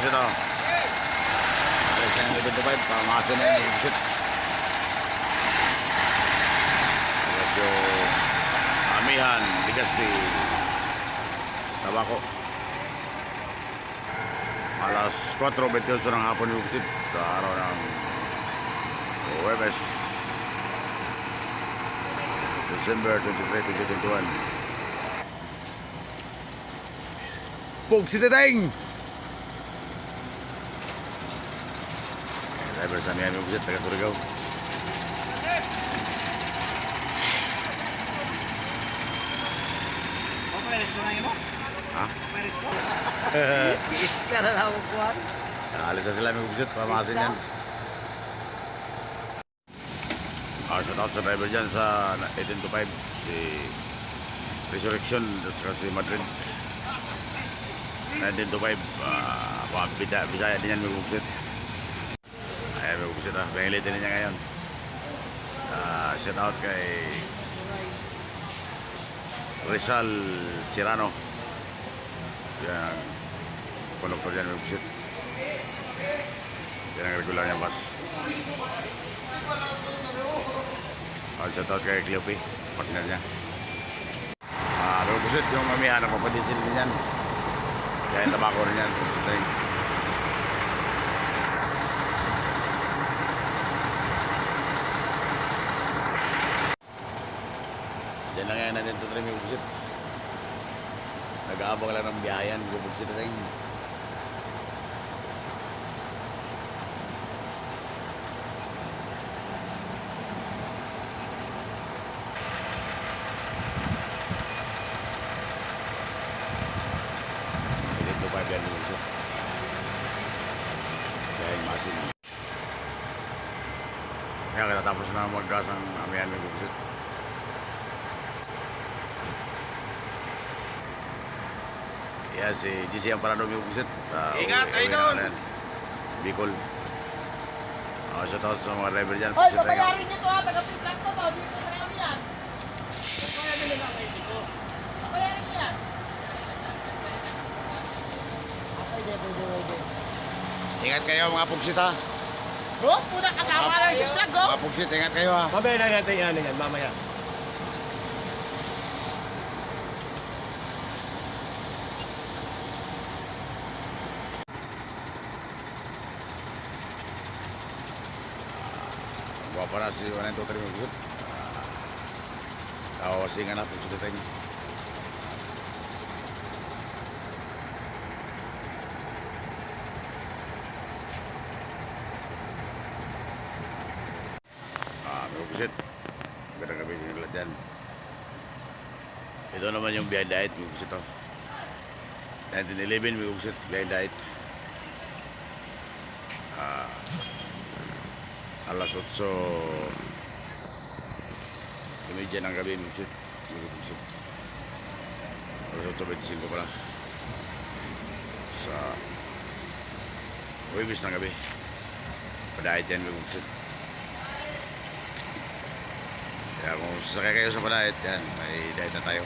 busit oh. Alis na yung 25, pamasin na yung busit. Medyo amihan, bigas di tabako. Alas 4:28 ng hapon yung busit sa araw ng Huwebes, December 23, 2021. Pug si Teteng! Driver sa Miami Busit, taga Surigao. Ha? Iska na lang ako kuhan. Alis na sila may Busit, pamasin yan. Shout out sa driver dyan sa 1825, si Resurrection, si Madrid. 1925, Bisaya din yan may Busit. Ayan may Busit ah, bangilitin niya ngayon. Shout out kay Rizal Sirano. Yan, konduktor dyan may Busit. Yan ang regular niya bus. Shout out kay Cleopi, partner niya. May Busit yung mamihan, napapadisin din yan. Kaya tabako rin yan. Diyan lang yan natin ito rin yung Busit. Nag-aabang lang ng biyayan yung Busit rin. Yan yung Busit. Dahil masin. Kaya katatapos na maggas ang amihan ng Busit. Yan si GC ang paradong yung Busit. Ingat kayo doon! Bicol. Shout out sa mga driver dyan. Hoy, babayarin nyo to ha, taga-piplan ko to, dito sa kami yan. Babayarin nyo lang kayo dito. Babayarin nyo yan. Pwede. Ingat kayo mga Pugsit ha. Bro, puna kasama lang si Flag, oh. Mga Pugsit, ingat kayo ha. Mamaya na natin yan, mamaya. Guwapa na si 1, 2, 3 mga Pugsit. Kawasingan na Pugsit ito. Busit, magandang gabi sa inyo dyan. Ito naman yung behind diet, may Busit to. 1911 may Busit, behind diet. Alas 8 imedya ng gabi may Busit. Alas 8:25 pala sa Huwebes ng gabi. Padayet yan may Busit. Kaya kung sasakay kayo sa Padayet, yan, may diet na tayo.